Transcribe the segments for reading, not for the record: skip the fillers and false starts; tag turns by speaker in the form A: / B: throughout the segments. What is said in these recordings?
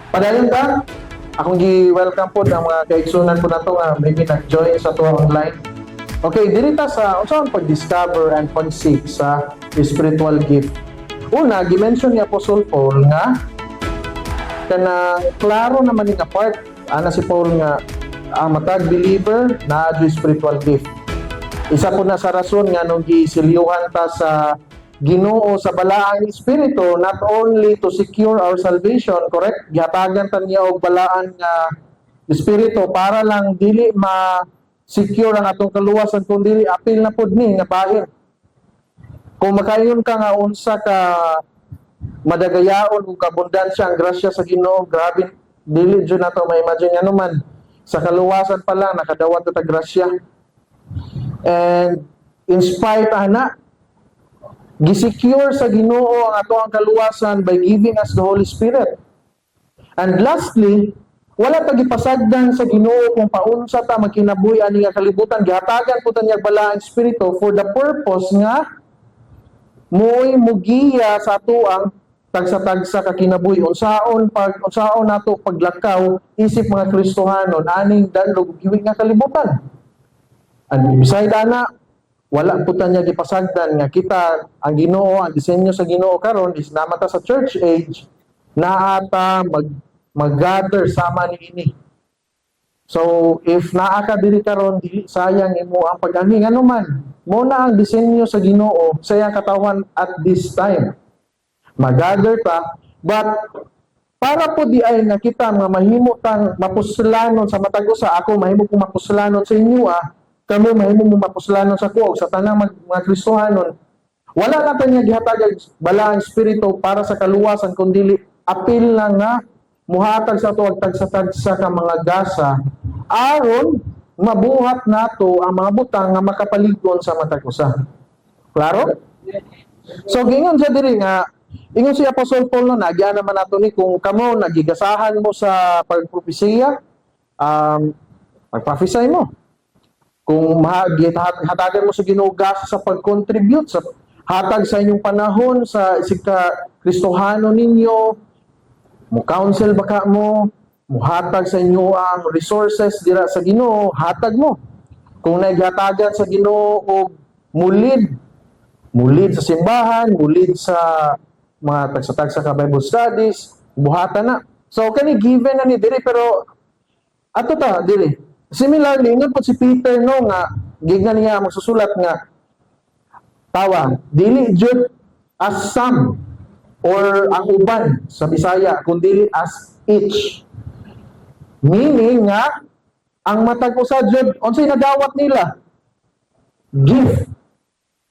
A: Padayon ta, akong gi-welcome po ng mga kaigsunan po na to nga maybe nag-join sa tuwa online. Okay, dili ta sa unsang pag-discover and pag-seek sa spiritual gift. Una, gi-mention ni Apostle Paul nga kana klaro naman nga part ana si Paul nga matag believer na adyo spiritual gift. Isa po na sa rason nga nung gisilyuhan ta sa Ginoo sa balaang espiritu, not only to secure our salvation, correct? Gihatagan ta niya og balaan nga espiritu para lang dili ma-secure ang atong kaluwasan kung dili apil na pud ni nga bahin. Kung makayon ka nga unsa ka madagayaon ug kabundansya ang grasya sa Ginoo, grabe dili jud nato ma-imagine ano man sa kaluwasan pa lang nakadawat ta grasya. And in spite ana gisecure sa Ginoo ang ato ang kaluwasan by giving us the Holy Spirit. And lastly, wala ta gipasagdan sa Ginoo kung paunsa ta magkinabuhi ani nga kalibutan, gihatagan po ta niya balaang espiritu for the purpose nga mo'y mugiya sa ato ang tagsa-tagsa ka kinabuhi. Unsaon nato paglakaw isip mga Kristohanon aning danlog giwig nga kalibutan. And beside ana, wala po ta niya gipasagdan nga kita ang Ginoo, ang disenyo sa Ginoo karon is namata sa church age na ata mag-gather sama niini. So if naa ka diri karon dili sayang imo ang pag-ani ngano man. Mo na ang disenyo sa Ginoo sa iyang katawan at this time. Mag-gather ta, but para po di ay nga kita nga mahimo tang mapuslanon sa matag usa, ako mahimo kong mapuslanon sa inyo kamo mahimo mo mapuslanon sa kuog sa tanang mga Kristohanon. Wala na ta niya gihatag balaang espiritu para sa kaluwasan kundi apil lang nga muhatag sa tuwag tagsa-tagsa ka mga gasa aron mabuhat nato ang mga butang nga makapaligon sa matag usa. Klaro? So gingon siya diri nga ingon si Apostle Paul no nagyan naman nato ni kung kamo nagigasahan mo sa pagpropesiya, magprophesy mo. Kung hatagan mo sa Ginoo sa pag-contribute sa hatag sa inyong panahon sa isika Kristohano ninyo, mo counsel baka mo hatag sa inyo ang resources dira sa Ginoo, hatag mo. Kung naghatagan sa Ginoo og mulid sa simbahan, mulid sa mga tagsa-tagsa ka Bible studies, buhatan na. So kani given na ni diri pero ato ta diri. Similarly, ingon po si Peter no nga gignan niya magsusulat nga tawag dili jud as some or ang uban sa Bisaya kundi as each. Meaning nga ang matag usa jud unsay nadawat nila gift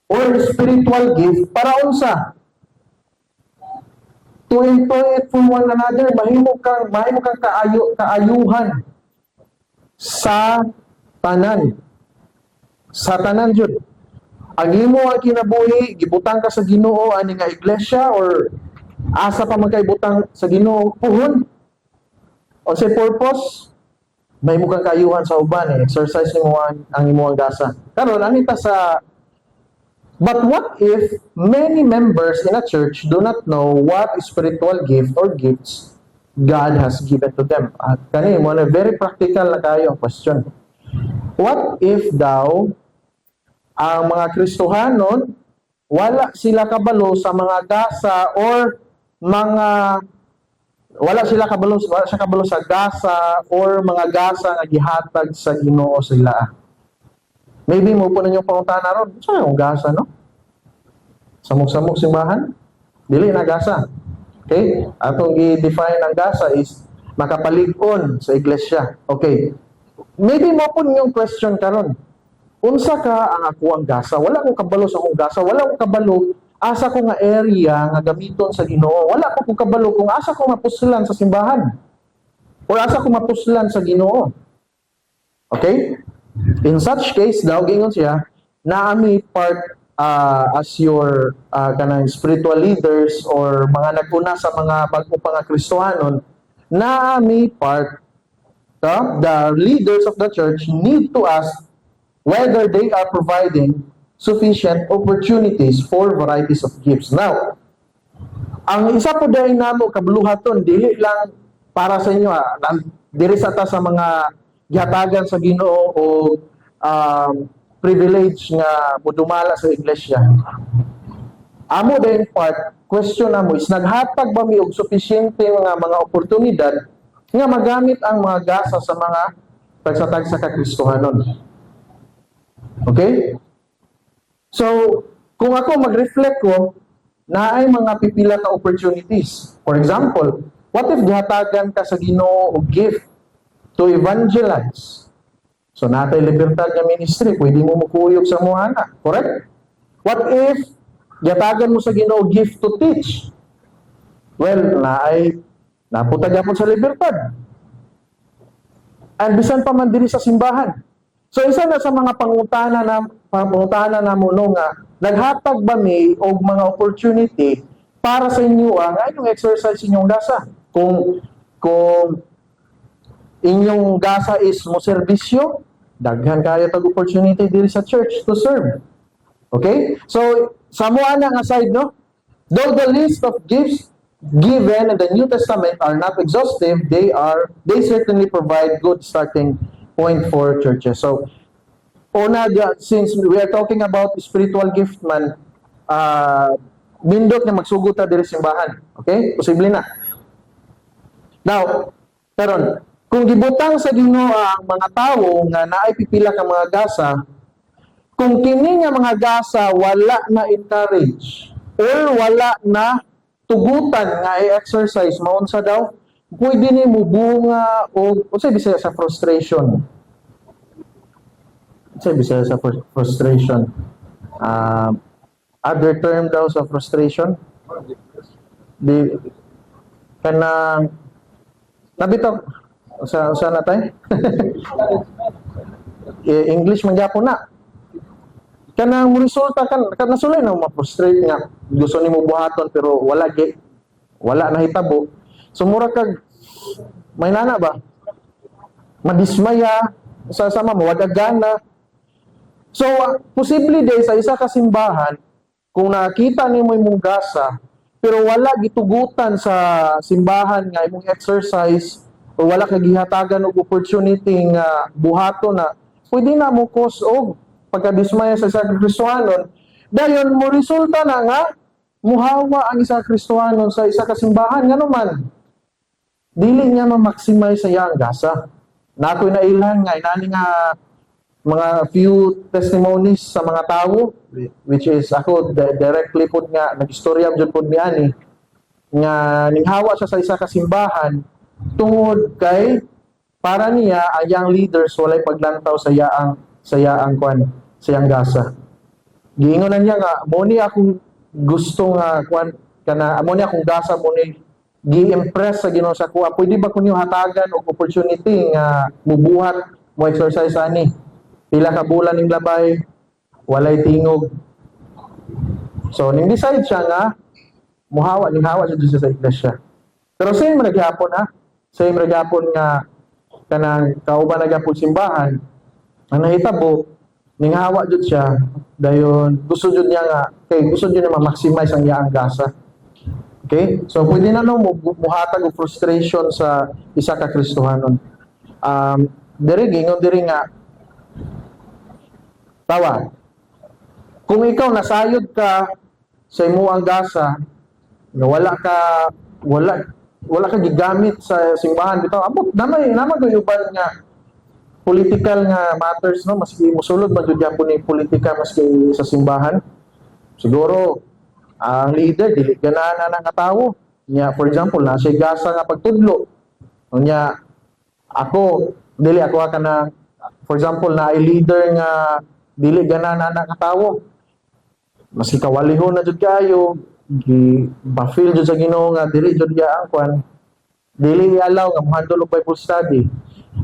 A: or spiritual gift para unsa to employ it for one another, mahimo kang kaayuhan sa tanan jud. Ang imo ang kinabuhi gibutang ka sa Ginoo ani nga iglesia or asa pa magkaibutang sa Ginoo puhon o sa purpose may mo kang kaayuhan sa uban exercise nimo ang imo ang gasa karon anita sa. But what if many members in a church do not know what spiritual gift or gifts God has given to them? At kani mo na very practical na kayo ang question. What if daw ang mga Kristohanon wala sila kabalo sa mga gasa or wala siya kabalo sa gasa or mga gasa nga gihatag sa Ginoo sila? Maybe mo po ninyo panguntahan na ron, saan yung gasa, no? Samok-samok simbahan? Dili na gasa. Okay? Atong i-define ang gasa is makapalig-on sa iglesia. Okay. Maybe mo po ninyong question karon. Unsa ka ang ako ang gasa? Wala ko kabalo sa akong gasa. Wala ko kabalo asa ko nga area nga gamiton sa Ginoo. Wala ko kabalo kung asa ko mapuslan sa simbahan. O asa ko mapuslan sa Ginoo. Okay? In such case, daw gingon siya, naami part as your kanang spiritual leaders or mga naguna sa mga bago pa nga Kristohanon, naami part the leaders of the church need to ask whether they are providing sufficient opportunities for varieties of gifts. Now, ang isa po dahil namo kabuluhaton, dili lang para sa inyo diri sa ta sa mga gihatagan sa Ginoo o privilege nga modumala sa iglesia. Amo din part, question na mo is naghatag ba mi og sufisyente mga oportunidad nga magamit ang mga gasa sa mga tagsatag sa kakristohanon. Okay? So, kung ako mag-reflect ko, naay mga pipila ka opportunities. For example, what if gihatagan ka sa Ginoo og gift to evangelize? So, natay libertad nga ministry, pwede mo mukuyog sa mga anak. Correct? What if gihatagan mo sa Ginoo gift to teach? Well, napunta gyapon sa libertad. And bisan pa man diri sa simbahan. So isa na sa mga pangutana na mo nga naghatag ba mi og mga opportunity para sa inyo ang inyong exercise inyong gasa. Kung inyong gasa is mo serbisyo, daghan kayo tag opportunity diri sa church to serve. Okay? So sa moa na nga side, no? Though the list of gifts given in the New Testament are not exhaustive, they certainly provide good starting point for churches. So, since we are talking about spiritual gift man, nindot na magsugot ta diri simbahan. Okay? Posible na. Now, karon, kung gibutang sa Ginoo ang mga tawo nga naay pipila ka mga gasa, kung kini nga mga gasa wala na encourage or wala na tugutan nga i-exercise, maunsa daw, pwede ni mo bunga o unsay bisaya sa frustration. Unsay bisaya sa frustration? Other term daw sa frustration? Kanang nabitaw sa na tay? English man gyapon na. Kanang resulta kan nasulay na ma-frustrate nga gusto nimo buhaton pero wala nahitabo. So mura kag may nana ba? Madismaya sa sama mo wala gana. So posible day sa isa ka simbahan kung nakita nimo imong gasa pero wala gitugutan sa simbahan nga imong exercise o wala kay gihatagan og opportunity nga buhaton na pwede na mo cause og pagkadismaya sa isang Kristohanon, dayon mo resulta na nga muhawa ang isang Kristohanon sa isa kasimbahan nga naman. Dili niya ma-maximize sa iyang gasa. Na ako'y nailan nga inani nga mga few testimonies sa mga tao, which is ako directly pud nga nag-istorya jud pud niani nga ninghawa siya sa isa kasimbahan tungod kay para niya ang young leaders walay paglantaw sa iyang gasa. Giingon niya nga mo ni akong gusto nga mo ni akong gasa mo ni gi-impress sa Ginoo sa kuha. Pwede ba kunyo hatagan og opportunity nga mubuhat mo exercise ani? Pila ka bulan ning labay, walay tingog. So ning decide siya nga muhawa siya sa iglesia. Pero same ra gyapon same ra gyapon nga kanang kauban na gyapon simbahan. Ang nahitabo, ninghawa jud siya, dayon gusto jud niya nga, gusto jud niya ma-maximize ang iyang gasa. Okay? So, pwede na nung muhatag o frustration sa isa ka Kristohanon. Gingon diri nga, tawa, kung ikaw nasayod ka sa imuang gasa, na wala ka gigamit sa simbahan, bitaw, abot, naman gayuban nga, political nga matters, no, maski musulod man jud gyapon ni politika maski sa simbahan. Siguro ang leader dili ganahan na nga tawo nya, for example na siya gasa nga pagtudlo nya ako ka na, for example na ay leader nga dili ganahan na nga tawo maski kawalihon na jud kayo ba-feel jud sa Ginoo nga dili jud ang kwan, dili allow nga mohandle og Bible study,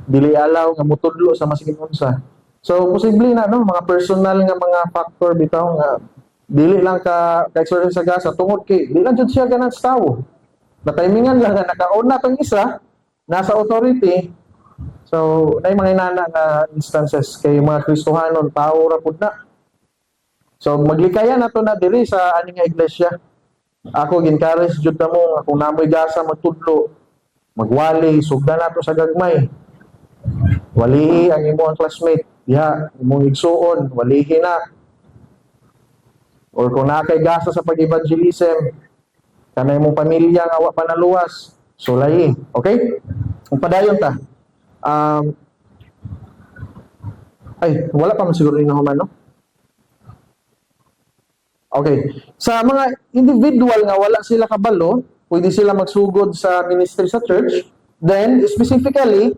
A: dili allow nga mutudlo sa masigit unsa. So posible na no mga personal nga mga factor bitaw nga dili lang ka exercise sa gasa tungod kay dili lang jud siya ganan sa tawo. Na-timingan lang nga nakauna tong isa nasa authority. So nay mga inana nga instances kay mga Kristohanon tawo ra pud na. So maglikaya na to na diri sa ani nga iglesia. Ako gincourage jud ta mo kung namoy gasa magtudlo magwali, sugdan nato sa gagmay. Walihi ang imong classmate, diha, imong igsuon, walihi na. Or kung nakay gasa sa pag-evangelism, kanay mong pamilya nga wa pa naluwas, sulayi. Okay? Kung padayon ta. Wala pa man siguro rin naman, no? Okay. Sa mga individual nga wala sila kabalo, pwede sila magsugod sa ministry sa church. Then, specifically,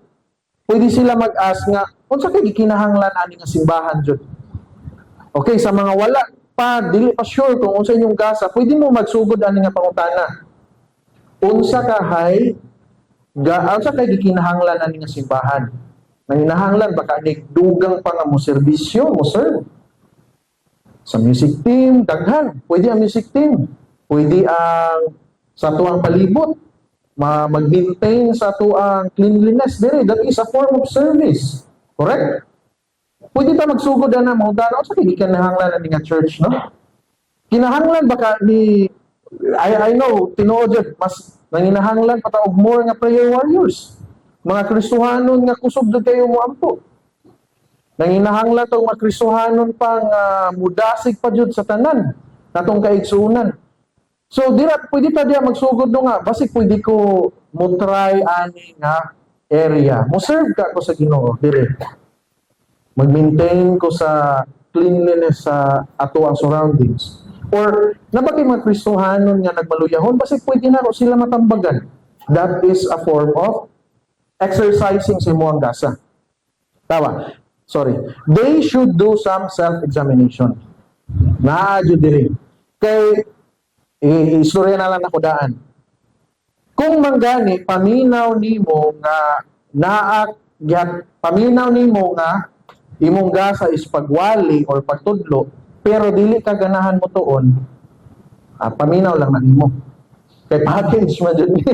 A: pwede sila mag-ask nga, unsa kay gikinahanglan ani nga simbahan jud. Okay, sa mga wala pa, dili pa sure kung unsa inyong gasa, pwede mo magsugod ani nga pangutana. Unsa kay gikinahanglan ani nga simbahan? Nanginahanglan baka ni dugang pa nga mo serbisyo, mo serve. Sa music team, daghan. Pwede ang music team. Pwede ang sa tuang palibot. Mag-maintain sa tuang cleanliness. That is a form of service. Correct? Pwede ta magsugod na mo dano sa gikinahanglan ani nga church, no? Kinahanglan baka ni I know tinuod jud mas nanginahanglan pa ta og more nga prayer warriors. Mga Kristohanon nga kusog jud kayo mo ampo. Nanginahanglan tong mga Kristohanon pang mudasig pa jud sa tanan natong kaigsuonan. So pwede pa diya magsugod no nga basi pwede ko mo try ani nga area. Mo serve ka ko sa Ginoo dire. Mag-maintain ko sa cleanliness sa ato ang surroundings. Or nabaki mga Kristohanon nga nagmaluyahon basi pwede na ko sila matambagan. That is a form of exercising sa imuang gasa. Tawa. Sorry. They should do some self-examination. Naadyo diri. Kay istorya na lang ako daan. Kung manggani paminaw nimo nga paminaw nimo nga imong gasa is pagwali or pagtudlo pero dili ka ganahan mo tuon, paminaw lang na nimo. Kay package man jud ni.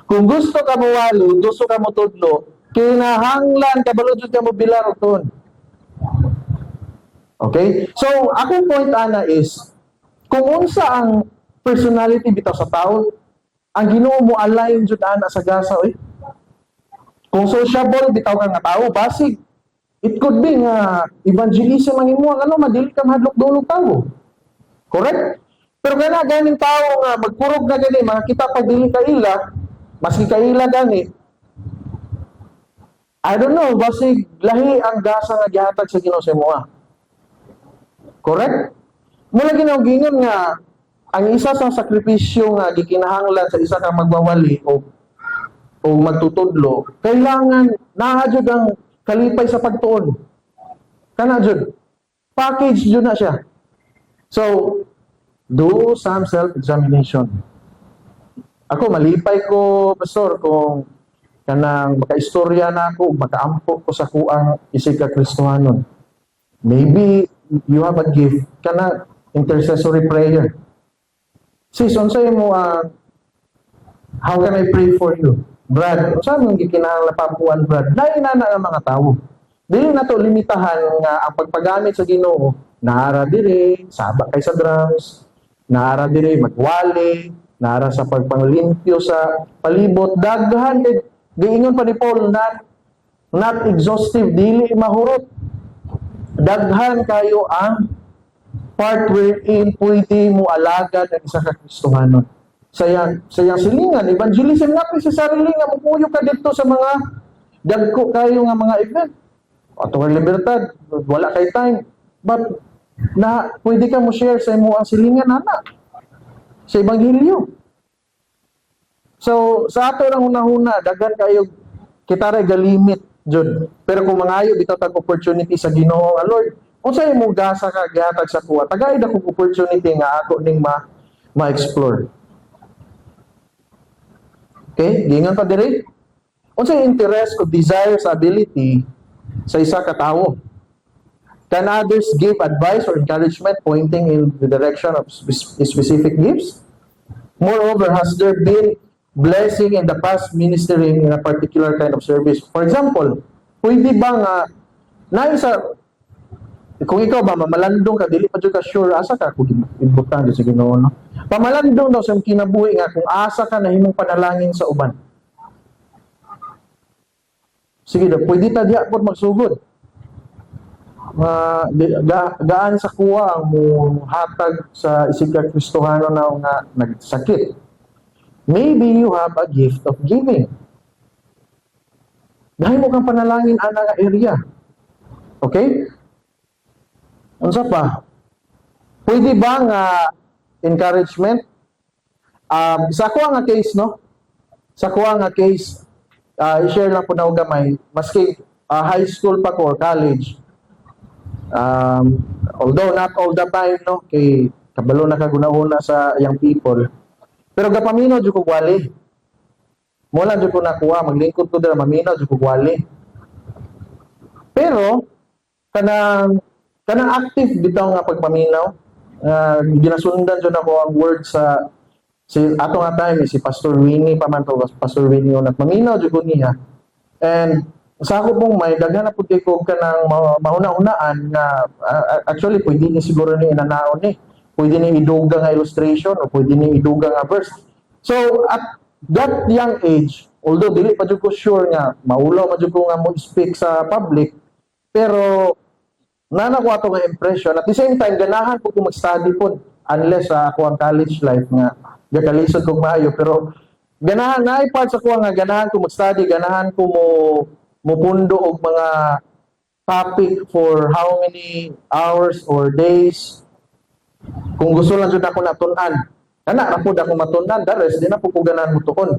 A: Kung gusto ka mo walo, gusto ka mo tudlo, kinahanglan kabalo jud ka mo bilar uton. Okay? So, akong point ana is kung unsa ang personality bitaw sa tao, ang Ginoo mo align jud ana sa gasa oy. Kung sociable bitaw ka nga tao, basig it could be nga evangelism ang imo ano madili ka mahadlok-dulog tao. Correct? Pero ganing tao nga magkurog na gani makita pag dili ka ila, maski kaila gani, I don't know, basig lahi ang gasa nga gihatag sa Ginoo sa imoa. Correct? Mula ginawgingon nga ang isa sa sakripisyo nga gikinahanglan sa isa ka magwawali o magtutudlo, kailangan naa jud ang kalipay sa pagtuon. Kana jud. Package jud na siya. So, do some self-examination. Ako malipay ko, pastor, kung kanang makaistorya na ako, makaampo ko sa kuang isig ka Kristohanon. Maybe you have a gift kanang intercessory prayer. Sis, unsay mo how can I pray for you? Brad, saan mong gikinahanglan papuan, Brad? Lain na ang mga tao. Dili na to limitahan nga ang pagpagamit sa Ginoo. Naara diri, saba kay sa drums, naara diri magwali, naara sa pagpanglimpyo sa palibot, daghan kay giingon pa ni Paul not exhaustive, dili mahurot. Daghan kayo ang part wherein pwede mo alagad ang isa ka Kristohanon. Sayang silingan, evangelism nga sa sarili nga mupuyo ka dito sa mga dagko kayo nga mga event. Ato kay libertad, wala kay time. But pwede ka mo share sa imo ang silingan ana sa ebanghelyo. So sa ato lang hunahuna daghan kayo kita ray galimit jud. Pero kung mangayo bitaw tag opportunity sa Ginoo nga Lord, unsay mo gasa ka gihatag sa kuwa? Tagay da kog opportunity nga ako ning ma-explore. Okay? Gingan pa diri. Unsay interest o desire sa ability sa isa ka tawo? Can others give advice or encouragement pointing in the direction of specific gifts? Moreover, has there been blessing in the past ministering in a particular kind of service? For example, pwede ba nga kung ikaw ba mamalandong ka dili pa jud ka sure asa ka kung ibutan sa Ginoo no? Pamalandong daw sa kinabuhi nga kung asa ka nahimong panalangin sa uban. sige daw, pwede ta diha pod magsugod. Gaan sa kuwa ang mo hatag sa isig ka Kristohano na nga nagsakit. Maybe you have a gift of giving. Dahil mo kang panalangin ana nga area. Okay? Unsa pa? Pwede ba nga encouragement? Sa ako nga case, no? Sa ako nga case, i-share lang po na gamay. Maski high school pa ko or college, although not all the time, no? Kay kabalo na kaguna-una sa young people. Pero gapamino jud ko wali. Mula jud ko nakuha, maglingkod ko dira maminaw jud ko wali. Pero kanang active bitaw nga pagpaminaw, ginasundan jud ako ang word sa si ato nga time si Pastor Winnie pa man to, Pastor Winnie unat maminaw jud ko niya. And sa ako pong may daghan na pud kay ko kanang mauna-unaan nga actually pwede ni siguro ni inanaon ni. Pwede ni iduga nga illustration o pwede ni iduga nga verse. So at that young age, although dili pa jud ko sure nga maulaw pa jud ko nga mo speak sa public, pero nana ko ato nga impression. At the same time, ganahan po ko mag-study po unless ako ang college life nga gakalisod kong maayo. Pero ganahan na parts ako nga ganahan ko mag-study, ganahan ko mo pundo og mga topic for how many hours or days. Kung gusto lang jud ako natun-an. Kana ra pud ako matun-an, the rest di na po ko ganahan mutukon.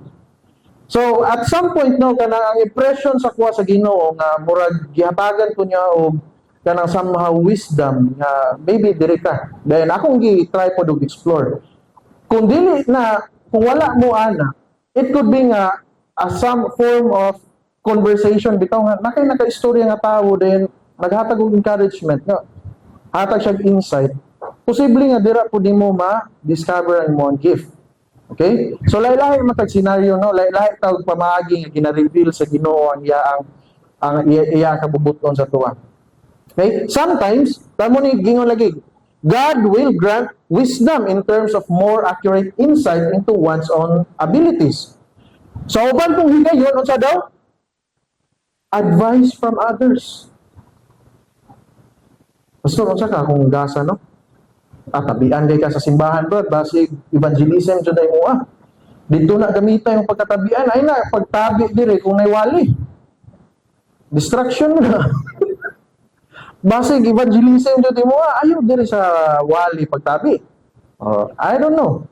A: So at some point no kanang ang impression sa kuha sa Ginoo nga murag gihatagan ko niya og kanang somehow wisdom nga maybe diri ka. Then akong gi-try po dog explore. Kung dili na kung wala mo ana, it could be nga some form of conversation bitaw nga nakay naka-istorya nga tawo then naghatag og encouragement nga hatag siya insight. Posible nga dira pud nimo ma-discover ang imong gift. Okay? So lahi-lahi matag scenario no, lahi-lahi tawag pamaagi nga gina-reveal sa Ginoo ang iya kabubuton sa tuwa. Okay? Sometimes, tamo ni gingon lagi, God will grant wisdom in terms of more accurate insight into one's own abilities. So uban pong higayon unsa daw? Advice from others. Pastor, unsa ka kung gasa no? Tabian kay ka sa simbahan bro, basig evangelism jud ay mo Dito na gamitan yung pagkatabian, ay na pagtabi dire kung naywali. Distraction na. Basig evangelism jud mo ayo dire sa wali pagtabi. I don't know.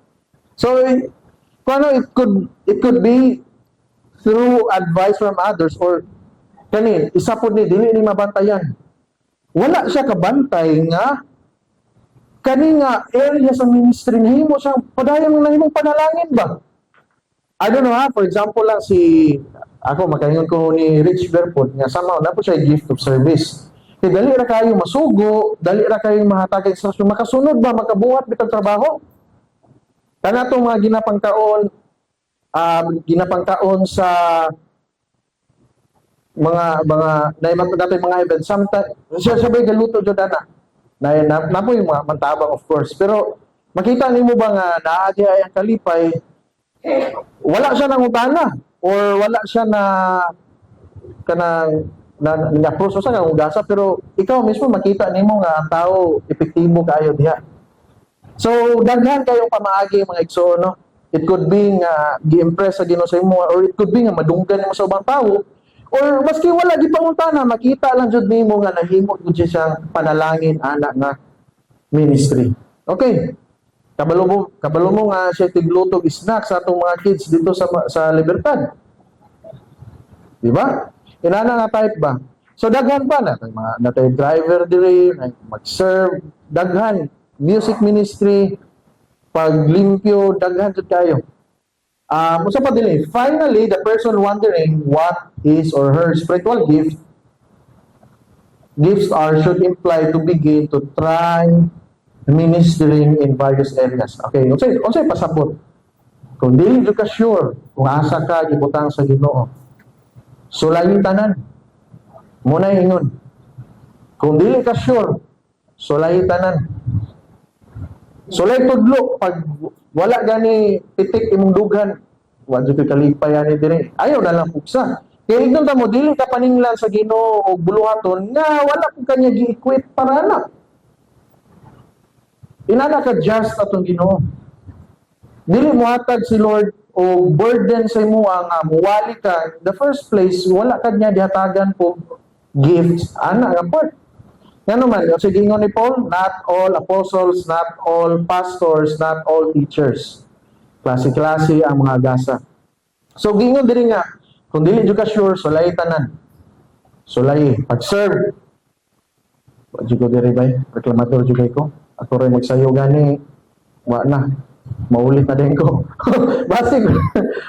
A: So it could be through advice from others or kani isa pud ni dili ni mabantayan. Wala siya kabantay nga kani nga area sa ministry nahimo siyang padayon nahimong panalangin ba? I don't know for example lang ako makaingon ko ni Rich Berpod nga somehow na po siya gift of service. Kaya dali ra kayo masugo, dali ra kayo mahatag sa makasunod ba, makabuhat bitag trabaho. Kana tong mga ginapangkaon sa mga naimang dati mga event sometimes siya sabay galuto jud ana. Na po yung mga mantabang of course. Pero makita nimo ba nga naadi ay ang kalipay wala siya nang utana or wala siya na kanang na proseso sa kang ugasa pero ikaw mismo makita nimo nga ang tao epektibo kaayo diha. So daghan kayong pamaagi mga igsoon no. It could be nga gi-impress sa Ginoo sa imo or it could be nga madunggan nimo sa ubang tawo or maski wala di pangutana makita lang jud nimo nga nahimo gud siya panalangin ana nga ministry. Okay. Kabalo mo nga siya tiglutog snack sa atong mga kids dito sa Libertad. Di ba? Inana nga type ba? So daghan pa na mga natay driver diri, mag-serve, daghan music ministry, paglimpyo, daghan jud kayo. Usa pa dili. Finally, the person wondering what is or her spiritual gifts should imply to begin to try ministering in various areas. Okay, unsay pasabot? Kung dili jud ka sure kung asa ka gibutang sa Ginoo, sulayin tanan. Muna ingon. Kung dili ka sure, sulayin tanan. Sulay tudlo pag wala gani titik imong dughan, wa jud kalipay ani dire. Ayaw na lang puksa. Kaya ignon ta mo dili ka paninglan sa Ginoo og buluhaton nga wala ko kanya gi-equip para na. Inana ka just atong Ginoo. Dili mo hatag si Lord o burden sa imo nga muwali ka. In the first place, wala ka niya dihatagan po gifts ana nga part. Nga naman, sige ingon ni Paul, not all apostles, not all pastors, not all teachers. Klase-klase ang mga gasa. So gingon diri nga, kung dili jud ka sure, sulay tanan. Sulay, pag-serve. Wa jud ko diri bay, reklamador jud ko. Ako rin magsayo gani, wa na. Maulit na din ko. Basig,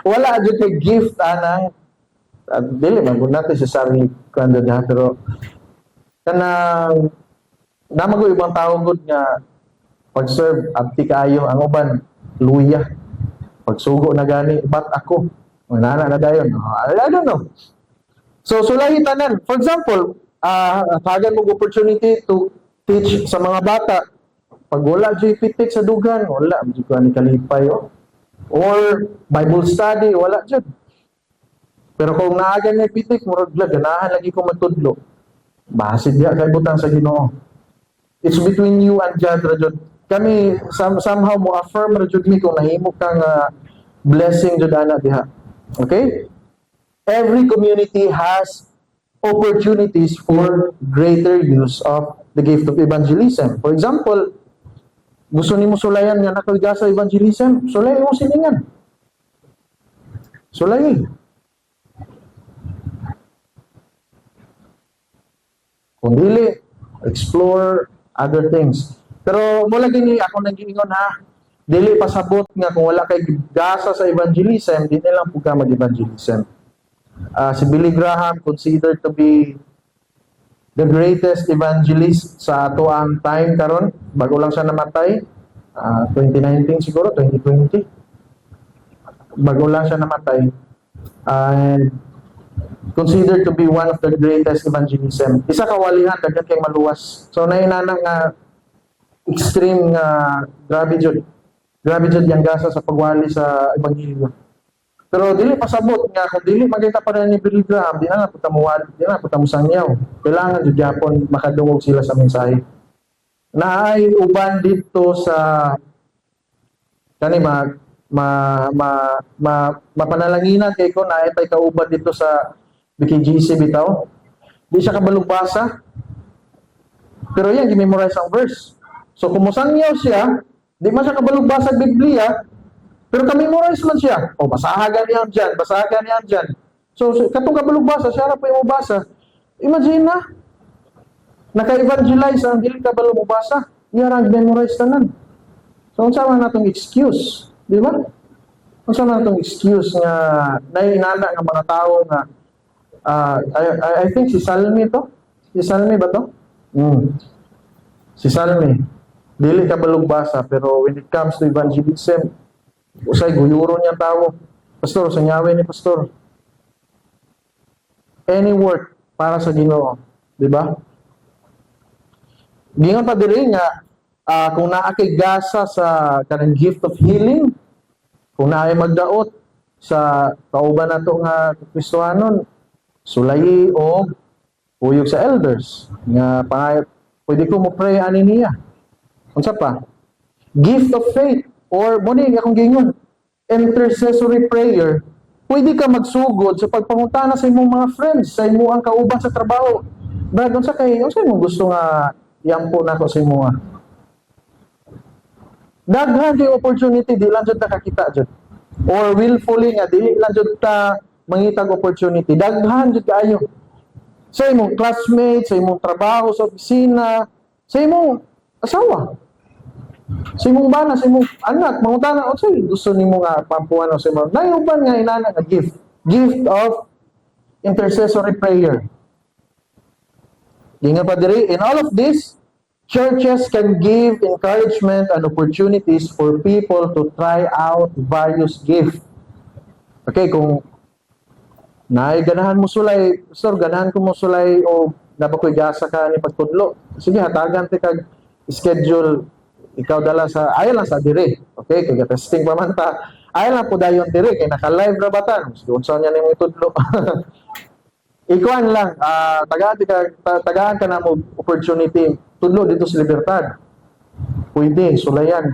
A: wala jud kay gift anang dili man gud natin sa sarili kando diha pero kanang namago ibang tao gud nga pag-serve abti kaayo ang uban luya. Pagsugo na gani bat ako. Nana na dayon. I don't know. So sulay tanan. For example, tagan mo opportunity to teach sa mga bata. Pag wala dyan pitik sa dugan, wala. Medyo ko ni kalipay. Oh. Or Bible study, wala dyan. Pero kung naagan na pitik, murag ganahan lagi ko matudlo. Basid diya, kay butang sa Ginoo. It's between you and God, Rajod. Kami, somehow mo affirm, Rajod mi, kung nahimo kang blessing, Jod ana diha. Okay? Every community has opportunities for greater use of the gift of evangelism. For example, gusto nimo sulayan nga nakaliga sa evangelism, sulay mo siningan. Sulay. Kung dili, explore other things. Pero mula gini ako nang giingon ha, dili pasabot nga kung wala kay gasa sa evangelism, di na lang po ka mag-evangelism. Si Billy Graham considered to be the greatest evangelist sa ato ang time karon bago lang siya namatay 2019 siguro 2020 bago lang siya namatay and considered to be one of the greatest evangelism. Isa ka walihan daghan kay maluwas. So nainana nga extreme nga grabe jud yang gasa sa pagwali sa ebanghelyo. Pero dili pasabot nga kung dili magkita pa rin ni Billy Graham, di na puta mo sangyaw. Kailangan jud gyapon makadungog sila sa mensahe. Naay uban dito sa kani mapanalanginan kay ko naay tay kauban dito sa BKGC bitaw. Di siya kabalugbasa. Pero yan gi-memorize ang verse. So kung musangyaw siya, di man siya kabalugbasa sa Biblia, pero ka-memorize man siya. O, basahagan niyan dyan. So katong kabalugbasa, siya na po yung mabasa. Imagine na, naka-evangelize ang dili kabalubasa, iyarang memorize tanan. So, unsa man natong excuse, di ba? Unsa man natong excuse nga naiinana nga mga tao nga I think si Salmi to? Si Salmi ba to? Si Salmi. Dili kabalugbasa, pero when it comes to evangelism, usay guyuro niya tao. Pastor, sanyawin ni Pastor. Any work para sa Ginoo, di ba? Gingon pa diri nga kung naa kay gasa sa kanang gift of healing, kung naay magdaot sa kauban nato nga Kristohanon, sulayi o uyog sa elders nga pwede ko mo pray ani niya. Unsa pa? Gift of faith or muni akong gingon, intercessory prayer. Pwede ka magsugod sa pagpangutana sa imong mga friends, sa imong kauban sa trabaho. Brad, unsa imong gusto nga iampo nako sa imo nga? Daghan kay opportunity di lang jud nakakita jud. Or willfully nga dili lang jud ta mangitag opportunity. Daghan jud kaayo. Sa imong classmates, sa imong trabaho sa opisina, sa imong asawa. Sa imong bana, sa imong anak, mangutana o say gusto nimo nga pampuan sa imong. Nayuban nga inana nga gift of intercessory prayer. Ginga pa diri, in all of this, churches can give encouragement and opportunities for people to try out various gifts. Okay, kung naay ganahan mo sulay, Pastor, ganahan ko mo sulay o nabakoy gasa ka ni pagtudlo. Sige, hatagan ti kag schedule ikaw dala sa ayon lang sa diri. Okay, kay testing pa man ta. Ayon lang po dayon diri kay naka-live ra batan. Unsa nya nimo itudlo. ikuan lang, tagaan ka na mo opportunity. Tudlo dito sa Libertad. Pwede, sulayan.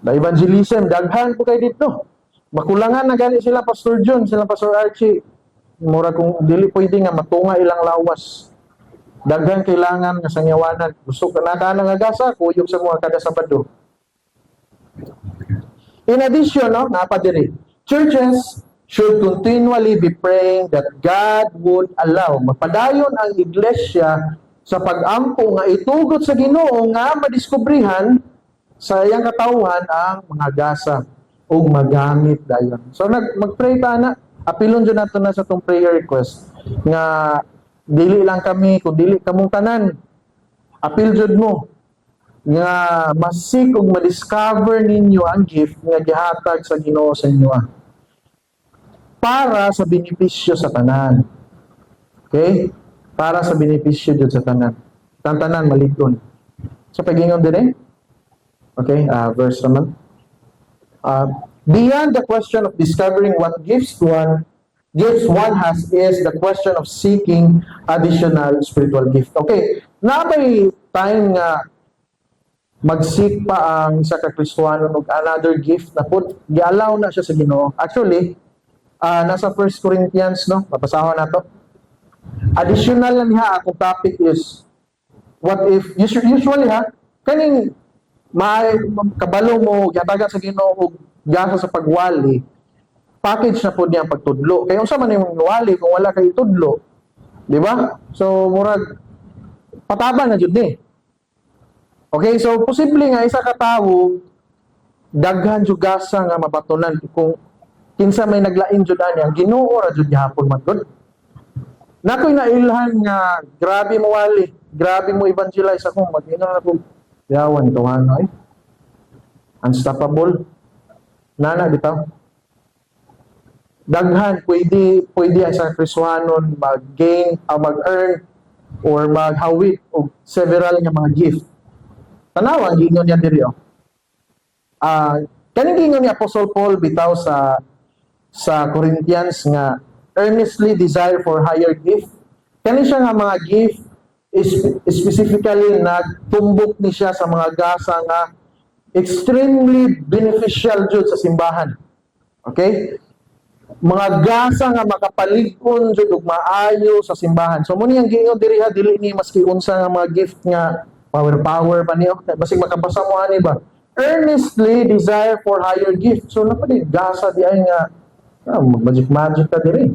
A: The evangelism, daghan po kayo dito. Makulangan na gani sila, Pastor John, sila Pastor Archie. Mura kung dili pwede nga matunga ilang lawas. Daghan kailangan nga sangyawanan. Gusto ka na nga gasa, kuyog sa mga kada Sabado. In addition, no, napadiri, churches should continually be praying that God would allow magpadayon ang iglesia sa pag-ampo nga itugot sa Ginoo nga madiskubrihan sa iyang katawhan ang mga gasa o magamit dayon. So mag-pray ta na, apilon jud nato na sa tong prayer request nga dili lang kami kun dili kamong tanan. Apil jud mo nga masik ug ma-discover ninyo ang gift nga gihatag sa Ginoo sa inyo para sa benepisyo sa tanan. Okay? Para sa benepisyo jud sa tanan. Tanan maligton. So pagingon dire. Okay, verse naman. Beyond the question of discovering what gifts one has is the question of seeking additional spiritual gift. Okay, na may time nga mag-seek pa ang isa ka Kristiyano og another gift na put gi-allow na siya sa Ginoo. Actually, nasa 1 Corinthians, no? Mapasahon nato. Additional lang niya akong topic is what if usually kaning kabalo mo gataga sa Ginoo og gasa sa pagwali, package na po niya ang pagtudlo. Kaya unsa man yung wali kung wala kay tudlo, di ba? So murag pataba na jud ni. Okay, so posible nga isa ka tawo daghan jud gasa nga mabatunan kung kinsa may naglain jud ani ang Ginoo ra jud gihapon man gud. Nakoy nailhan nga grabe mo wali, grabe mo evangelize ako mag-ina ako. Yawan ito ano eh. Unstoppable. Nana bitaw. Daghan pwede ang sa Kristyanon mag-gain o mag-earn or maghawit og several nga mga gift. Tanawa ang gingon niya diri kaning gingon ni Apostle Paul bitaw sa Corinthians nga earnestly desire for higher gift. Kani siya nga mga gift specifically nagtumbok ni siya sa mga gasa nga extremely beneficial jud sa simbahan. Okay? Mga gasa nga makapalig-on jud og maayo sa simbahan. So muni ang giingon diri dili ni maski unsa nga mga gift nga power pa niyo. Basig makabasa mo ani ba? Earnestly desire for higher gift. So napadi gasa di ay nga magic ta diri.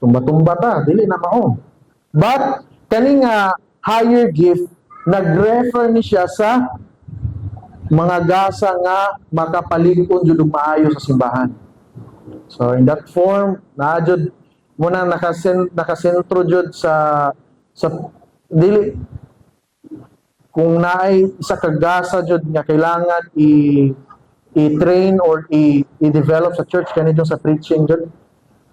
A: Tumba-tumba ta, dili na mao. But kani nga higher gift, nag-refer ni siya sa mga gasa nga makapalig-on jud og maayo sa simbahan. So in that form, naajud mo nang nakasentro jud sa dili kung naay isa ka gasa jud nga kailangan i-train or i-develop sa church kanito sa preaching jud.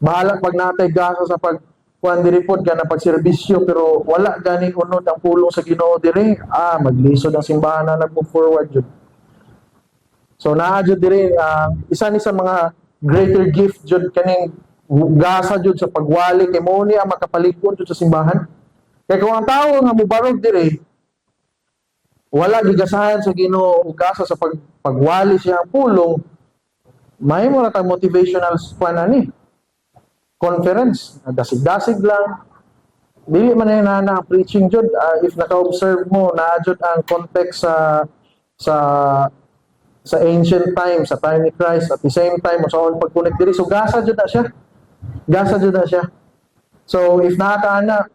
A: Bahala pag natay gasa sa kuan diri pod ka na pagserbisyo pero wala gani unod ang pulong sa Ginoo diri, maglisod ang simbahan na nag-move forward jud. So naa jud diri isa ni sa mga greater gift jud kaning gasa jud sa pagwali kay mo ni ang makapalig-on jud sa simbahan. Kay kung ang tawo nga mobarog diri wala gigasahan sa Ginoo og gasa sa pagwali siya ang pulong, may mo ra ta motivational kuan ani. Conference, dasig-dasig lang. Dili man na ang preaching jud. If naka-observe mo, na-jud ang context sa ancient times, sa time ni Christ, at the same time, sa pag-connect diri. So, gasa jud na siya. Gasa jud na siya. So, if nakakaana,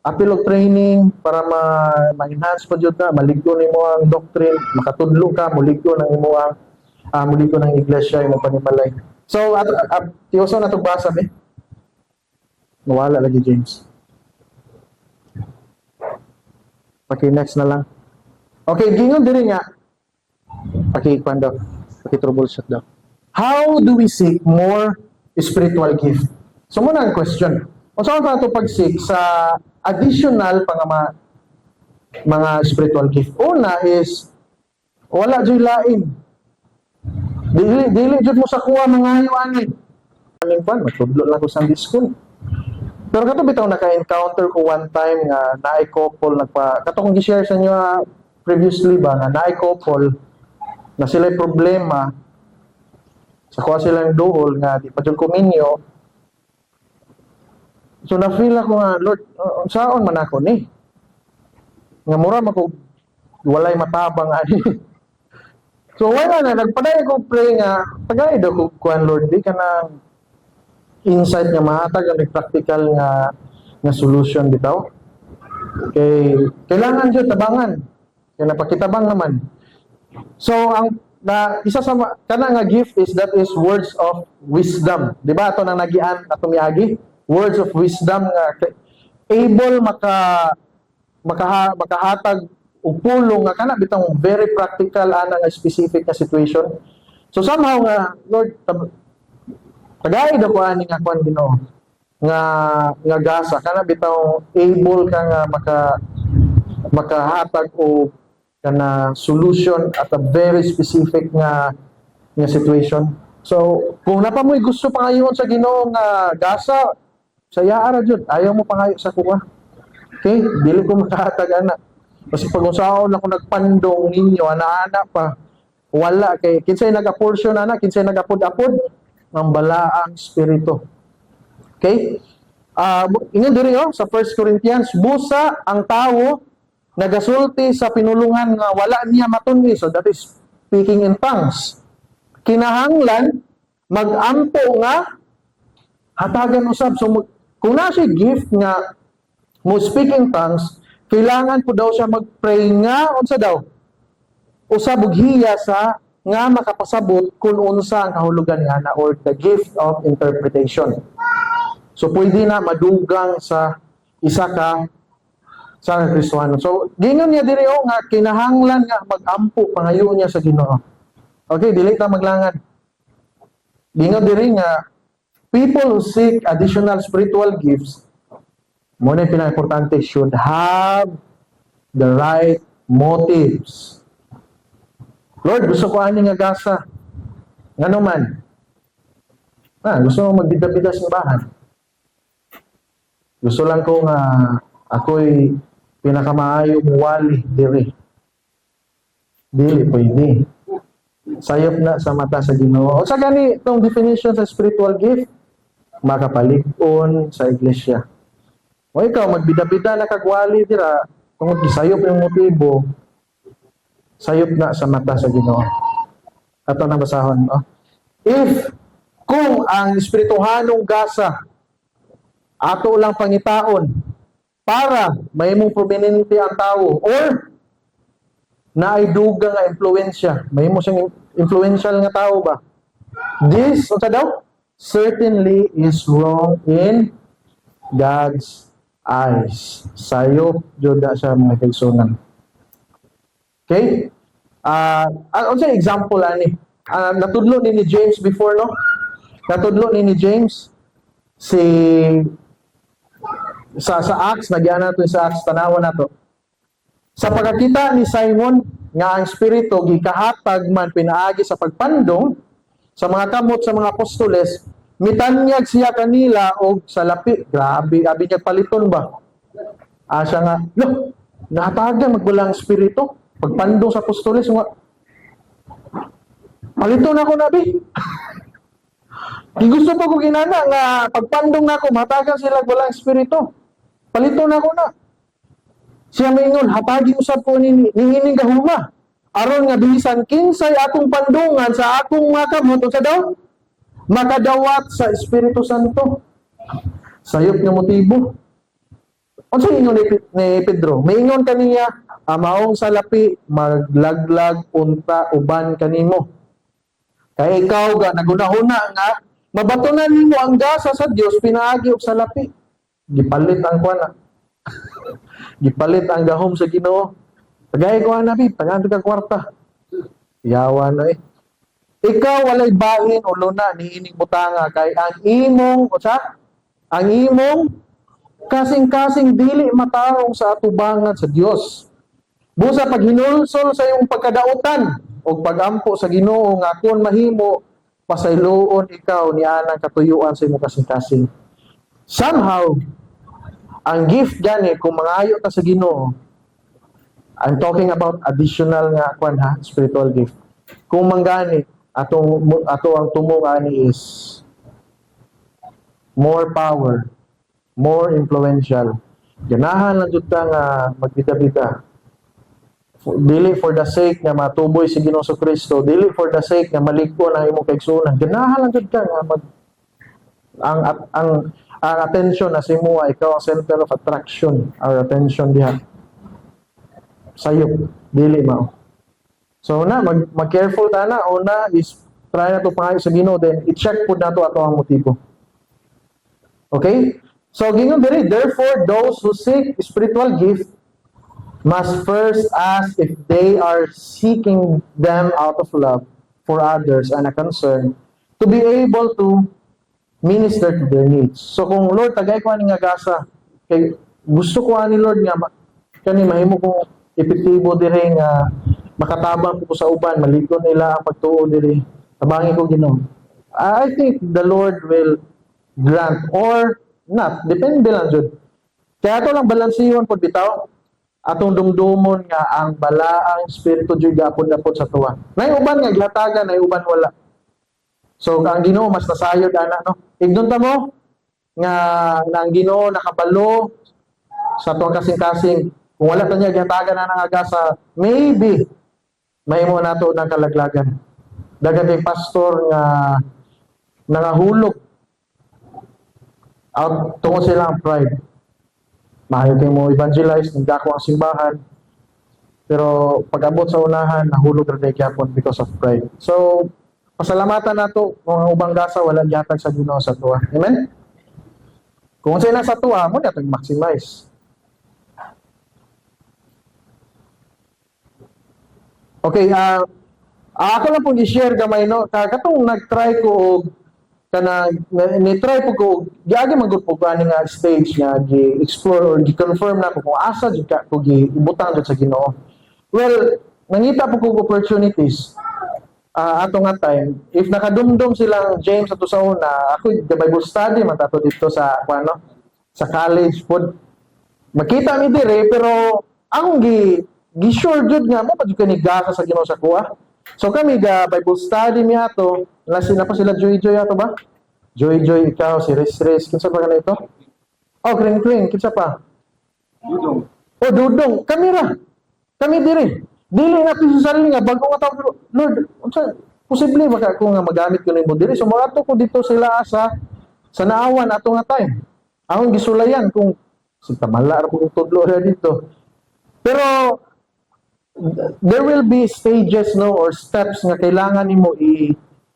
A: apil og training para ma-enhance pa jud ka, maligdo nimo ang doctrine, makatudlo ka, muligdo ng imo muligdo ng iglesia, imo panimalay. So, tiyoso na itong basa, Nawala lagi, James. Okay, next na lang. Okay, gingon diri nga. Paki-kwan daw. Paki-troubleshoot daw. How do we seek more spiritual gift? So, muna ang question. Kung saan ka ito pag-seek sa additional pang mga spiritual gift? Una is, wala dyan lain. Dili dyan mo sa kuha mga hayuanin. Aning pan, matudlo lang ko sa Sunday school. Pero kato bitaw naka-encounter ko one time nga naay couple kato kong gi-share sa inyo previously ba nga naay couple na sila'y problema sa kuha silang duhol nga di pa jud kuminyo. So na-feel ako nga, Lord, saan man ako ni? Nga mura ako walay matabang ani. So wala na, nagpaday ko pray nga, tagay daw ko kuhan Lord, di ka na insight nga mahatag ang practical nga solution bitaw. Okay, kailangan dyan tabangan. Kaya napakitabang naman. So isa sa kana nga gift is that is words of wisdom. Di ba ato nang nagian ato miagi? Words of wisdom nga able makahatag og pulong nga kana bitang very practical ana nga specific nga situation. So somehow nga Lord tagay daw ko ani nga kuan Ginoo nga gasa kana bitaw able ka nga makahatag og kana solution at a very specific nga situation. So kung napamoy gusto pangayon sa Ginoo nga gasa saya ara jud ayaw mo pangayo sa kuha. Okay, dili ko makahatag ana. Kasi pag usaon ako nagpandong ninyo ana-ana pa wala kay kinsay naga-portion ana, kinsay nagapod-apod ang balaang espiritu. Okay? Ingon diri sa 1 Corinthians, busa ang tawo nagasulti sa pinulungan nga wala niya matuni. So that is speaking in tongues. Kinahanglan mag-ampo nga hatagan usab. So kung na siya gift nga mo speak in tongues, kailangan po daw siya mag-pray nga unsa daw usab og hiya sa nga makapasabot kung unsa ang kahulugan niya or the gift of interpretation. So pwede na madugang sa isa ka sa Kristiyano. So gingon niya diri nga kinahanglan nga mag-ampo pangayo niya sa Ginoo. Okay, dili ta maglangan. Gingon diri nga people who seek additional spiritual gifts mo na pinaka-importante should have the right motives. Lord, gusto ko ani nga gasa. Ngano man? Gusto mo magbida-bida sa bahan. Gusto lang ko nga ako'y pinakamaayo wali diri. Dili pwede. Sayop na sa mata sa Ginoo. O sa gani itong definition sa spiritual gift, makapalig-on sa iglesia. O ikaw, magbida-bida na kagwali dira, kung gisayop yung motibo, sayop na sa mata sa Ginoo. Ato na basahon, no? Kung ang espirituhanong gasa ato lang pangitaon para mahimong prominente ang tao or naayduga nga impluwensya, mahimo siyang influential nga tao ba? This, unsa daw? Certainly is wrong in God's eyes. Sayop jud sa mga kaigsunan. Okay? Unsa example ani? Natudlo ni James before, no? Natudlo ni James sa Acts, nagyan nato sa Acts, tanawan nato. Sa pagkakita ni Simon nga ang espiritu gikahatag man pinaagi sa pagpandong sa mga kamot sa mga apostoles, mitanyag siya kanila og sa lapi. Grabe, abi niya paliton ba? Siya nga, no, nahatagan magbulang espiritu. Pagpandong sa apostoles, paliton ako nabi. Gusto pa ko ginana nga pagpandong na ako, matagan sila bulang espiritu. Paliton ako na. Siya maingon, hatagi usab ko nihining gahuma. Aron nga bisan kinsay akong pandungan sa akong mga kamot, sa daw makadawat sa Espiritu Santo. Sayop nga motibo. Unsa ingon ni Pedro? Maingon kaniya, amaong salapi maglaglag unta uban kanimo. Kaya ikaw ga nagunahuna nga mabatunan nimo ang gasa sa Dios pinaagi og salapi. Gipalit ang kuana. Gipalit ang gahom sa Ginoo. Tagay ko nabi, tagaan ka kwarta. Yawa na Ikaw walay bahin o luna ni ining butanga kay ang imong kasing-kasing dili matarong sa atubangan sa Dios. Busa pag hinulsol sa iyong pagkadautan o pagampo sa Ginoo nga kun mahimo pasayloon ikaw ni anang katuyuan sa imong kasing-kasing. Somehow Ang gift gani kung mangayo ta sa Ginoo, I'm talking about additional nga kwan ha, spiritual gift. Kung manggani ato ang tumo ani is more power, more influential. Ganahan lang jud ta nga magbida-bida. Dili for the sake nga matuboy si Ginoo sa Kristo, dili for the sake nga maliko ang imong kaigsuonan. Ganahan lang jud ka nga ang attention na si mo ikaw ang center of attraction or attention diha. Sayop, dili mao. So mag-careful ta na. Una is try na to pangayo sa Ginoo, then i-check pud nato ato ang motibo. Okay? So gingon diri, therefore those who seek spiritual gift must first ask if they are seeking them out of love for others and a concern to be able to minister to their needs. So kung Lord tagay ko ani nga gasa, kay gusto ko ani Lord nga kani mahimo kong epektibo diri nga makatabang ko sa uban, maliko nila ang pagtuo diri. Tabangi ko Ginoo. I think the Lord will grant or not, depende lang jud. Kaya to lang balansiyon pud bitaw atong dumdumon nga ang balaang espiritu jud gapon-gapon sa tuwa. Nay uban nga gihatagan, nay uban wala. So ang Ginoo mas nasayod ana no. Ignon ta mo nga ang Ginoo nakabalo sa tuwang kasing-kasing. Kung wala ta niya gihatagan na nangagasa, maybe mahimo nato ng kalaglagan. Dagan kay pastor nga nangahulog out tungod sila ang pride. Maayo kay mo evangelize, nagdako ang simbahan. Pero pag-abot sa unahan, nahulog rin gyapon because of pride. So, pasalamatan nato kung ang ubang gasa wala gihatag sa Ginoo sa tuwa. Amen? Kung sila sa tuwa, mo natag maximize. Okay, ako lang pong i-share gamay no. Katong nag-try ko ni-try ko giagi magud po ani nga stage nga gi-explore or gi-confirm na ko kung asa jud ka ko gi-ibutang jud sa Ginoo. Well, nangita po ko opportunities ato nga time. If nakadumdum silang James ato sa una, ako the Bible study man tato dito sa sa college pod. Makita mi dire pero akong gi-sure jud nga mo pa jud kani gasa sa Ginoo sa kuha. So kami ga Bible study mi ato, lasi na pa sila Joy ato ba? Joy ikaw si Res kinsa pa kana ito? Oh, Kring kinsa pa? Dudong. Oh, Dudong, kami ra. Kami diri. Dili na sa sarili nga bago nga tawag Lord, unsa posible ba ko nga magamit ko nimo diri? So moadto ko dito sila sa naawan ato nga time. Akong gisulayan kung tamala ra ko tudlo ra dito. Pero there will be stages no or steps nga kailangan nimo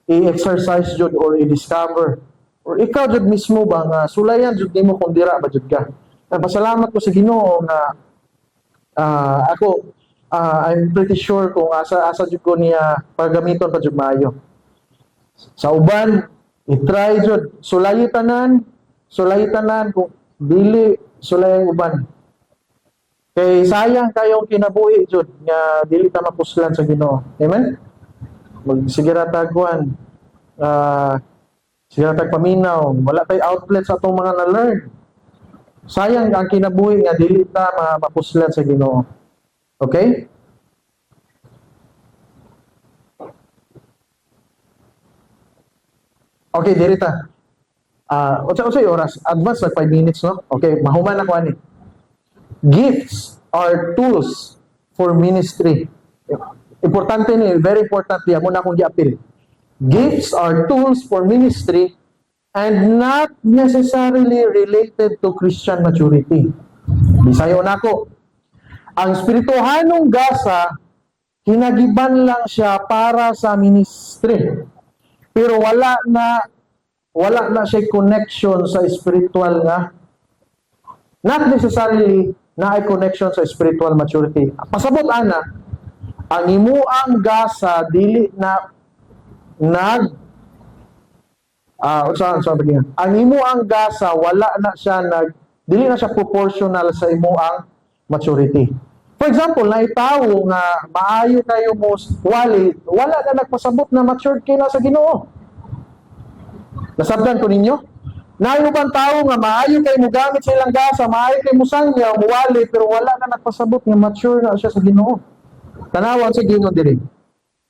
A: i-exercise jud or i-discover or ikaw jud mismo ba nga sulayan jud nimo kung dira ba jud ka. Pasalamat ko sa Ginoo nga I'm pretty sure kung asa jud ko niya pagamiton pa jud maayo. Sa uban i-try jud sulayi tanan kung dili sulayan uban. Kay sayang kayong kinabuhi jud nga dili ta mapuslan sa Ginoo. Amen? Magsigara tagwan. Sigara tagpaminaw, wala tay outlet sa atong mga na-learn. Sayang ang kinabuhi nga dili ta mapuslan sa Ginoo. Okay? Okay, diri ta. Unsay oras? Advance like 5 minutes no? Okay, mahuman ako ani. Gifts are tools for ministry. Importante ni, very important niya. Muna akong gi-appeal. Gifts are tools for ministry and not necessarily related to Christian maturity. Bisayo na ako. Ang spirituhanong gasa, hinagiban lang siya para sa ministry. Pero wala na siya connection sa spiritual nga. Not necessarily na ay connection sa spiritual maturity. Pasabot ana, ang imuang gasa dili na ang imuang gasa wala na siya dili na siya proportional sa imuang maturity. For example, na itawo nga maayo kayo mo wala na nagpasabot na matured kayo na sa Ginoo. Nasabdan ko ninyo? Nayo bang tao nga maayo kay mo gamit sa ilang gasa, maayo kay mo sangya, muwali, pero wala na nagpasabot nga mature na siya sa Ginoo. Tanawan sa Ginoo diri.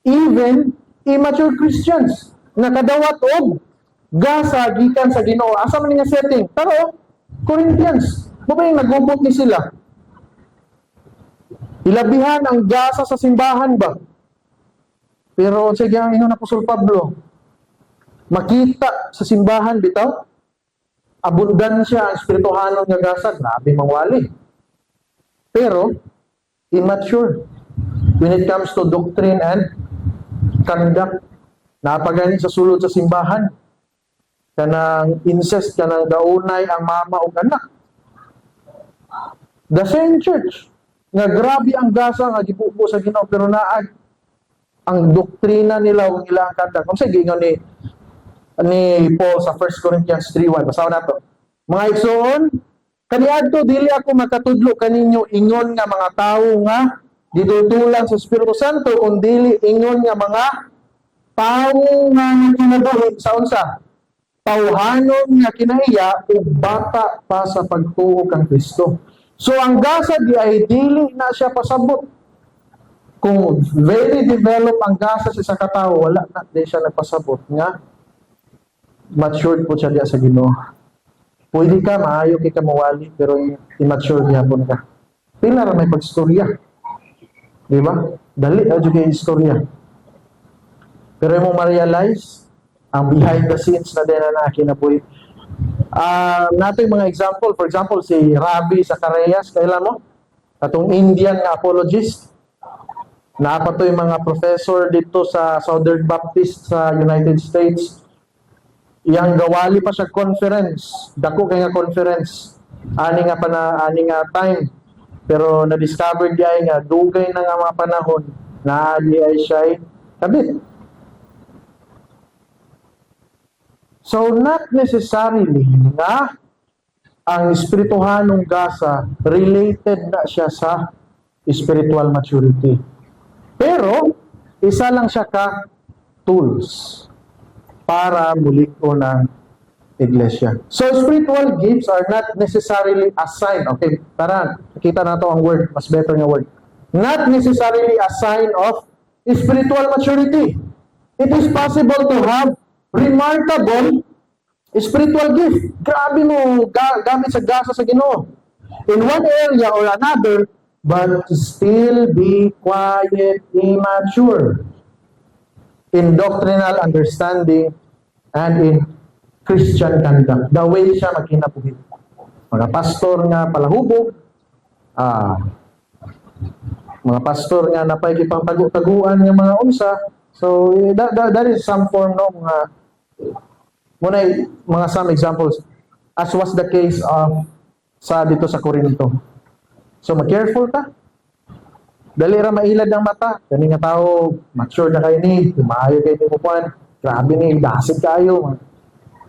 A: Even immature Christians nakadawat og gasa gikan sa Ginoo. Asa man nga setting? Pero Corinthians, mabay nagubot ni sila. Ilabihan ang gasa sa simbahan ba? Pero sige ang ingon Apostol Pablo, makita sa simbahan bitaw abundansya ang espirituhanon nga gasa, grabe mangwali. Pero immature when it comes to doctrine and conduct. Napagani sa sulod sa simbahan, kanang incest, kanang gaunay ang mama o anak. The same church, nga grabe ang gasa nga gibubo sa Ginoo, pero naag ang doktrina nila o nila ang conduct. Kung sige nga ni Paul sa 1 Corinthians 3:1. Basaw na to. Mga igsoon, kaniadto dili ako makatudlo kaninyo ingon nga mga tawo nga ditutulan sa Espiritu Santo, kung dili ingon nga mga tawo nga kinabuhi sa unsa? Tawhanon nga kinaiya ug bata pa sa pagtuo kang Kristo. So ang gasa di ay dili na siya pasabot. Kung very develop ang gasa sa isang katao, wala na di siya nagpasabot nga matured po siya diya sa Ginoo. Pwede ka, maayo kay ka mawali, pero immature gyapon ka. Pila ra may pagstorya. Di ba? Dali na juga yung istorya. Pero mo ma-realize ang behind the scenes na din na kinabuhi. Nato yung mga example, for example, si Ravi Zacarias, kailan mo? Atong Indian na apologist. Napato yung mga professor dito sa Southern Baptist sa United States. Yang gawali pa sa conference, dako kay nga conference, ani nga time, pero na-discover di ay nga dugay na nga mga panahon na di ay siya kabit. So not necessarily nga ang espirituhanong gasa related na siya sa spiritual maturity, pero isa lang siya ka tools para muliko ng iglesia. So, spiritual gifts are not necessarily a sign. Okay, tara, nakita na to ang word. Mas better nga word. Not necessarily a sign of spiritual maturity. It is possible to have remarkable spiritual gift. Grabe mo, gamit sa gasa sa Ginoo. In one area or another, but still be quiet, immature in doctrinal understanding and in Christian conduct. The way siya magkinabuhi. Mga pastor nga palahubog, mga pastor nga napay pangtagu-taguan ng mga unsa. So that is some form no muna mga some examples as was the case of sa dito sa Corinto. So mag-careful ka. Dali ra mailad ang mata. Kani nga tao, mature na kayo ni, maayo kayo ni Mupuan. Grabe ni, dasit kayo.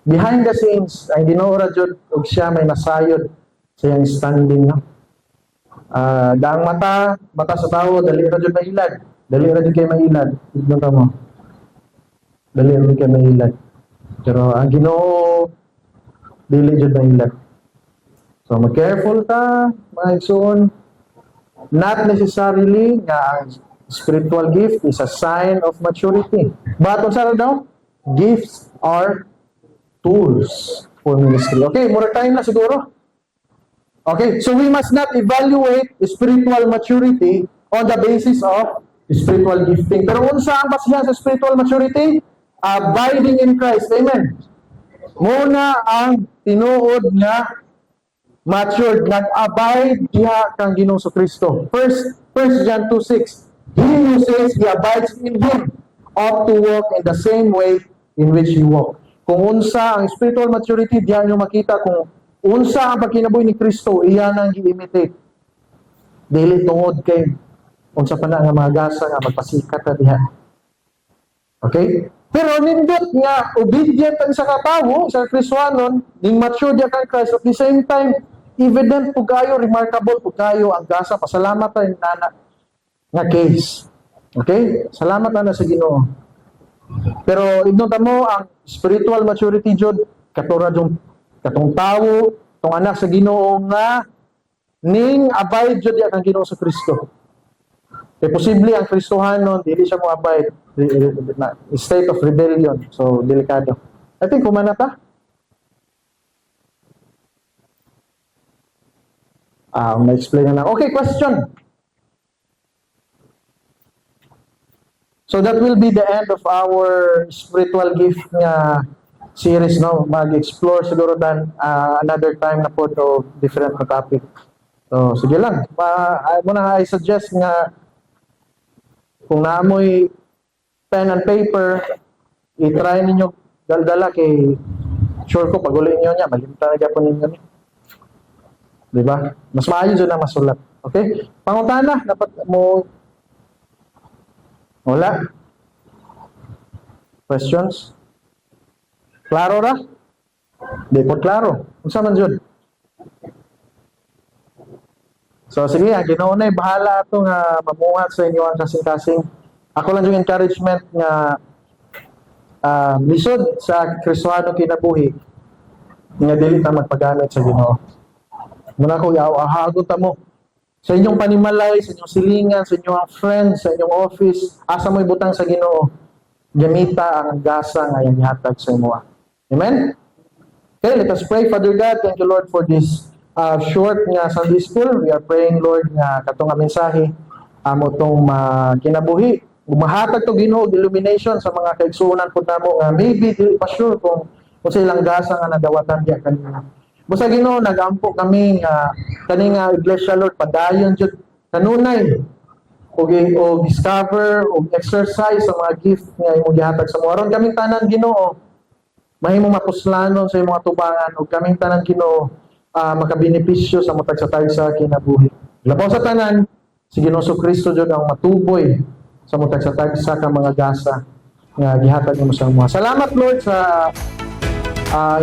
A: Behind the scenes, ay dinora jud og siya may nasayod sa iyang standing. No? Daang mata sa tao, dali ra jud mailad. Dali ra jud kayo mailad. Tignan ka mo. Dali ra jud kayo mailad. Pero ang Ginoo, dili jud mailad. So, mag-careful ka, mga igsoon. Not necessarily nga ang spiritual gift is a sign of maturity. But ano daw? Gifts are tools for ministry. Okay, more time na siguro. Okay, so we must not evaluate spiritual maturity on the basis of spiritual gifting. Pero unsa ang basihan sa spiritual maturity? Abiding in Christ. Amen. Muna ang tinuod nga matured, nag-abide diha kang Ginoo sa Kristo. First John 2:6. He who says he abides in Him ought to walk in the same way in which He walked. Kung unsa ang spiritual maturity, diyan nyo makita kung unsa ang pagkinabuhi ni Kristo, iyan ang gi-imitate. Dili tungod kay unsa pa na nga mga gasa nga magpasikat na diha. Okay? Pero nindot nga obedient ang isa ka tawo, sa Kristohanon, ning mature diha kang Christ, at the same time evident po kayo, remarkable po kayo ang gasa. Pasalamat na yung nana nga case. Okay? Salamat na sa Ginoo. Pero ignon mo ang spiritual maturity jud katura katong tawo, tong anak sa Ginoo nga ning abide jud ang Ginoo sa Kristo. Kaya posible ang Kristohanon dili siya mo abide state of rebellion. So delikado. I think kumana ta. Ma-explain na lang. Okay, question. So that will be the end of our spiritual gift nga series, no? Mag-explore siguro dan another time na po to different na topic. So, sige lang. Muna I suggest nga kung naamoy pen and paper, i-try ninyo daldala kay sure ko pag uli niyo niya, malimta na po ninyo niya. Diba? Mas maayon dyan na masulat. Okay? Pangutana, dapat mo wala? Questions? Klaro ra? Di po klaro. Kung saan man dyan? So, sige, ang Ginoo na'y bahala ito nga mamuhat sa inyo ang kasing-kasing. Ako lang yung encouragement nga lisod sa Kristohano kinabuhi nga dili ta magpagamit sa Ginoo. Muna ko ahagon ta mo sa inyong panimalay, sa inyong silingan, sa inyong friends, sa inyong office, asa mo'y butang sa Ginoo. Gamita ang gasa nga ihatag sa imo. Amen? Okay, let us pray. Father God, thank you Lord for this short nga Sunday school. We are praying Lord nga katong nga mensahe amo tong kinabuhi. Mahatag to Ginoo illumination sa mga kaigsuonan pud namo nga maybe dili pa sure kung ilang gasa nga nadawatan diya kanina. Busa Ginoo nagampo kami nga kani nga iglesia Lord padayon jud kanunay og discover og exercise sa mga gift nga imong gihatag sa mga aron kaming tanan Ginoo mahimong mapuslanon sa imong atubangan og kaming tanan Ginoo makabenepisyo sa matag sa tagsa kinabuhi. Labaw sa tanan si Ginoo Kristo jud ang matuboy sa matag sa tagsa ka mga gasa nga gihatag nimo sa mga. Salamat Lord sa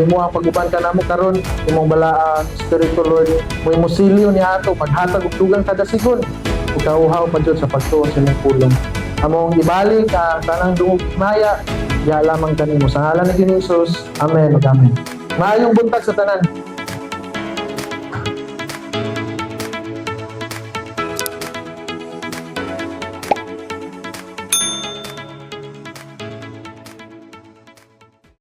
A: imo ang paguban ka namo karon imong balaang espiritu Lord mo imusilyo ni ato paghatag og dugang kada sigon ug kauhaw pa jud sa pagtuon sa imong pulong among ibalik ang tanang dungog maya ya lamang kanimo sa ngalan ni Hesus amen ug amen. Maayong buntag sa tanan.